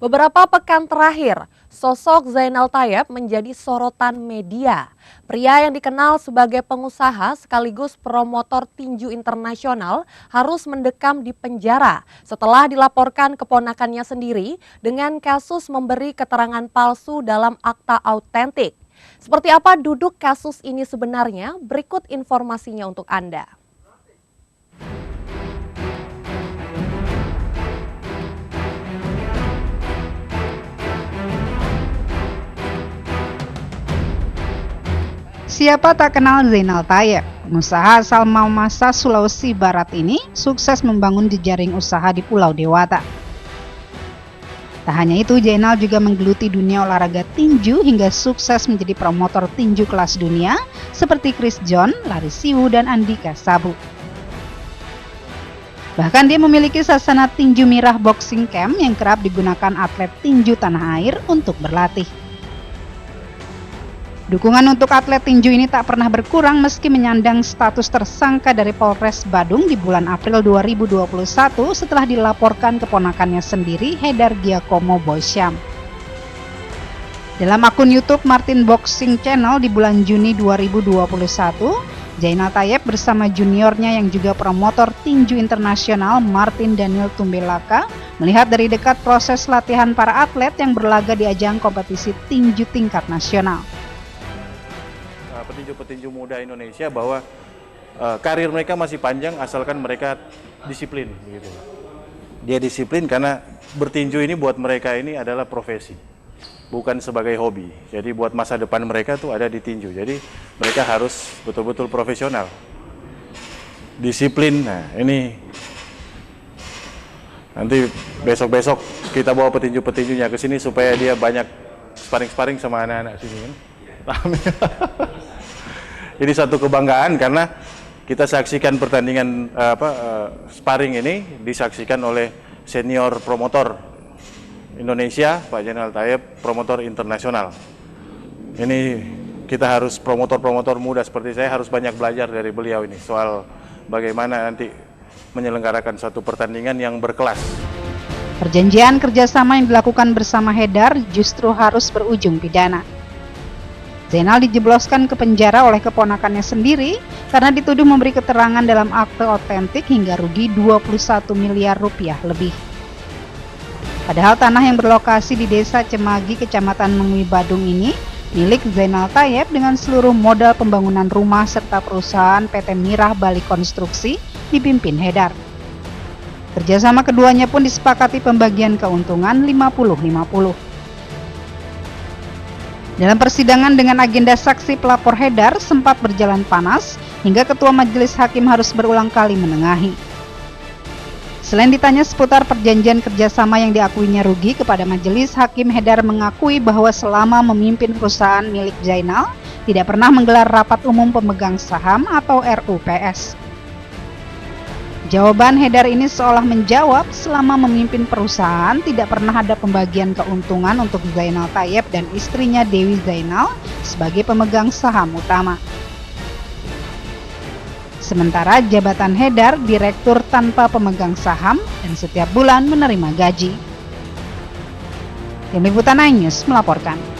Beberapa pekan terakhir, sosok Zainal Tayyip menjadi sorotan media. Pria yang dikenal sebagai pengusaha sekaligus promotor tinju internasional harus mendekam di penjara setelah dilaporkan keponakannya sendiri dengan kasus memberi keterangan palsu dalam akta autentik. Seperti apa duduk kasus ini sebenarnya? Berikut informasinya untuk Anda. Siapa tak kenal Zainal Tayyip? Pengusaha asal Mamasa, Sulawesi Barat ini sukses membangun jejaring usaha di Pulau Dewata. Tak hanya itu, Zainal juga menggeluti dunia olahraga tinju hingga sukses menjadi promotor tinju kelas dunia seperti Chris John, Larry Siwu, dan Andika Sabu. Bahkan dia memiliki sasana tinju Mirah Boxing Camp yang kerap digunakan atlet tinju tanah air untuk berlatih. Dukungan untuk atlet tinju ini tak pernah berkurang meski menyandang status tersangka dari Polres Badung di bulan April 2021 setelah dilaporkan keponakannya sendiri, Haidar Giacomo Boysyam. Dalam akun YouTube Martin Boxing Channel di bulan Juni 2021, Zainal Tayyip bersama juniornya yang juga promotor tinju internasional Martin Daniel Tumbelaka melihat dari dekat proses latihan para atlet yang berlaga di ajang kompetisi tinju tingkat nasional. Petinju-petinju muda Indonesia bahwa karir mereka masih panjang asalkan mereka disiplin begitu. Dia disiplin karena bertinju ini buat mereka ini adalah profesi, bukan sebagai hobi. Jadi buat masa depan mereka tuh ada di tinju. Jadi mereka harus betul-betul profesional, disiplin. Nah ini nanti besok-besok kita bawa petinju-petinjunya ke sini supaya dia banyak sparring-sparring sama anak-anak sini kan. Jadi satu kebanggaan karena kita saksikan pertandingan sparring ini disaksikan oleh senior promotor Indonesia, Pak Zainal Tayyip, promotor internasional. Ini kita harus promotor-promotor muda seperti saya harus banyak belajar dari beliau ini soal bagaimana nanti menyelenggarakan satu pertandingan yang berkelas. Perjanjian kerjasama yang dilakukan bersama Haidar justru harus berujung pidana. Zainal dijebloskan ke penjara oleh keponakannya sendiri karena dituduh memberi keterangan dalam akte autentik hingga rugi 21 miliar rupiah lebih. Padahal tanah yang berlokasi di Desa Cemagi, Kecamatan Mengui, Badung ini milik Zainal Tayyip dengan seluruh modal pembangunan rumah serta perusahaan PT Mirah Bali Konstruksi dipimpin Haidar. Kerjasama keduanya pun disepakati pembagian keuntungan 50-50. Dalam persidangan dengan agenda saksi pelapor Haidar sempat berjalan panas hingga ketua majelis hakim harus berulang kali menengahi. Selain ditanya seputar perjanjian kerjasama yang diakuinya rugi kepada majelis, hakim Haidar mengakui bahwa selama memimpin perusahaan milik Zainal tidak pernah menggelar rapat umum pemegang saham atau RUPS. Jawaban Haidar ini seolah menjawab selama memimpin perusahaan tidak pernah ada pembagian keuntungan untuk Zainal Tayyip dan istrinya Dewi Zainal sebagai pemegang saham utama. Sementara jabatan Haidar direktur tanpa pemegang saham dan setiap bulan menerima gaji. Tim Liputan iNews melaporkan.